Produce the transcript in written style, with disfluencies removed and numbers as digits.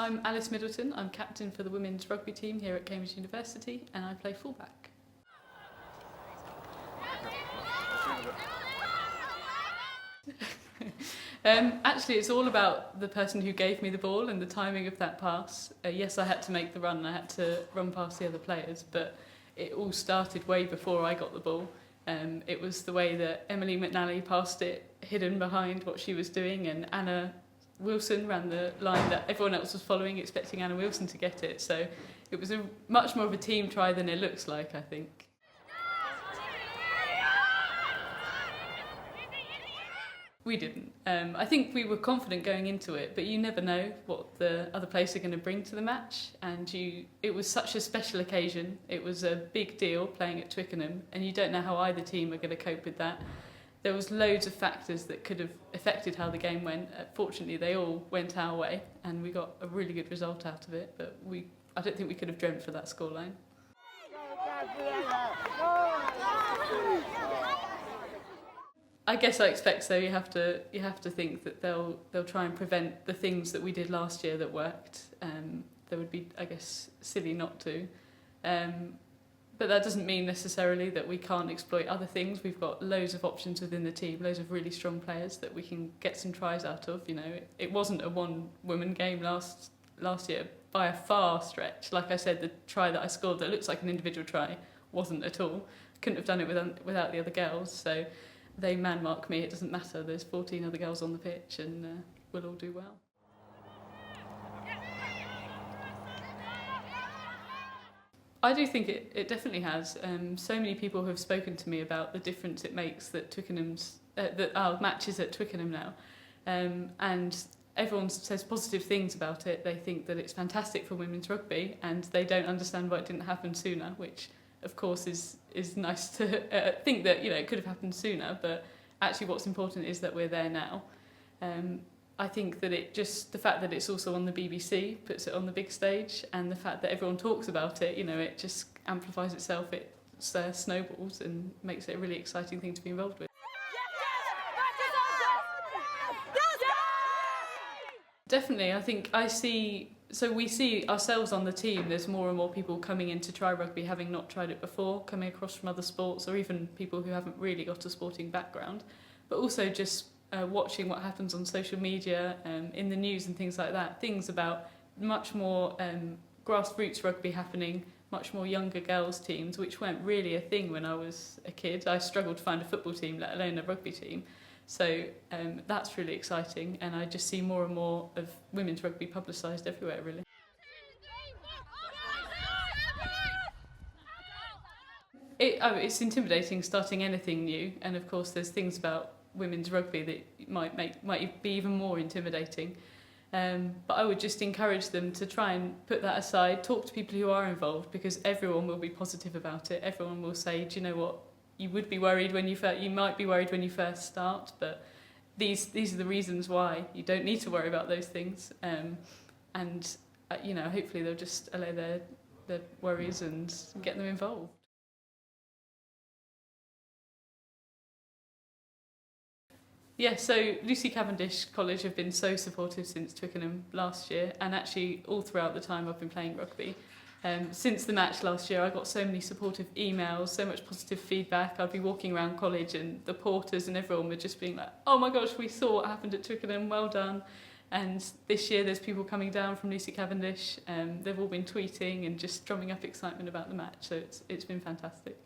I'm Alice Middleton. I'm captain for the women's rugby team here at Cambridge University, and I play fullback. Actually, it's all about the person who gave me the ball and the timing of that pass. Yes, I had to make the run and I had to run past the other players, but it all started way before I got the ball. It was the way that Emily McNally passed it hidden behind what she was doing, and Anna Wilson ran the line that everyone else was following, expecting Anna Wilson to get it. So it was much more of a team try than it looks like, I think. We didn't. I think we were confident going into it, but you never know what the other players are going to bring to the match. And it was such a special occasion. It was a big deal playing at Twickenham, and you don't know how either team are going to cope with that. There was loads of factors that could have affected how the game went. Fortunately, they all went our way, and we got a really good result out of it. But I don't think we could have dreamt for that scoreline. I guess I expect so. You have to think that they'll try and prevent the things that we did last year that worked. There would be, I guess, silly not to. But that doesn't mean necessarily that we can't exploit other things. We've got loads of options within the team, loads of really strong players that we can get some tries out of. You know, it wasn't a one-woman game last year by a far stretch. Like I said, the try that I scored that looks like an individual try wasn't at all. Couldn't have done it without the other girls. So they man-mark me, it doesn't matter. There's 14 other girls on the pitch, and we'll all do well. I do think it definitely has. So many people have spoken to me about the difference it makes that that our matches at Twickenham now, and everyone says positive things about it. They think that it's fantastic for women's rugby, and they don't understand why it didn't happen sooner, which of course is nice to think that, you know, it could have happened sooner, but actually what's important is that we're there now. I think that the fact that it's also on the BBC puts it on the big stage, and the fact that everyone talks about it, you know, it just amplifies itself, it snowballs and makes it a really exciting thing to be involved with. Definitely, I think we see ourselves on the team. There's more and more people coming in to try rugby, having not tried it before, coming across from other sports, or even people who haven't really got a sporting background, but also just watching what happens on social media, in the news and things like that. Things about much more grassroots rugby happening, much more younger girls teams, which weren't really a thing when I was a kid. I struggled to find a football team, let alone a rugby team. So that's really exciting, and I just see more and more of women's rugby publicised everywhere, really. It's intimidating starting anything new, and of course there's things about women's rugby that might be even more intimidating. But I would just encourage them to try and put that aside, talk to people who are involved, because everyone will be positive about it. Everyone will say, do you know what? You might be worried when you first start, but these are the reasons why. You don't need to worry about those things, and you know, hopefully they'll just allay their worries and get them involved. Yeah, so Lucy Cavendish College have been so supportive since Twickenham last year, and actually all throughout the time I've been playing rugby. Since the match last year, I got so many supportive emails, so much positive feedback. I'd be walking around college and the porters and everyone were just being like, oh my gosh, we saw what happened at Twickenham, well done. And this year there's people coming down from Lucy Cavendish. They've all been tweeting and just drumming up excitement about the match, so it's been fantastic.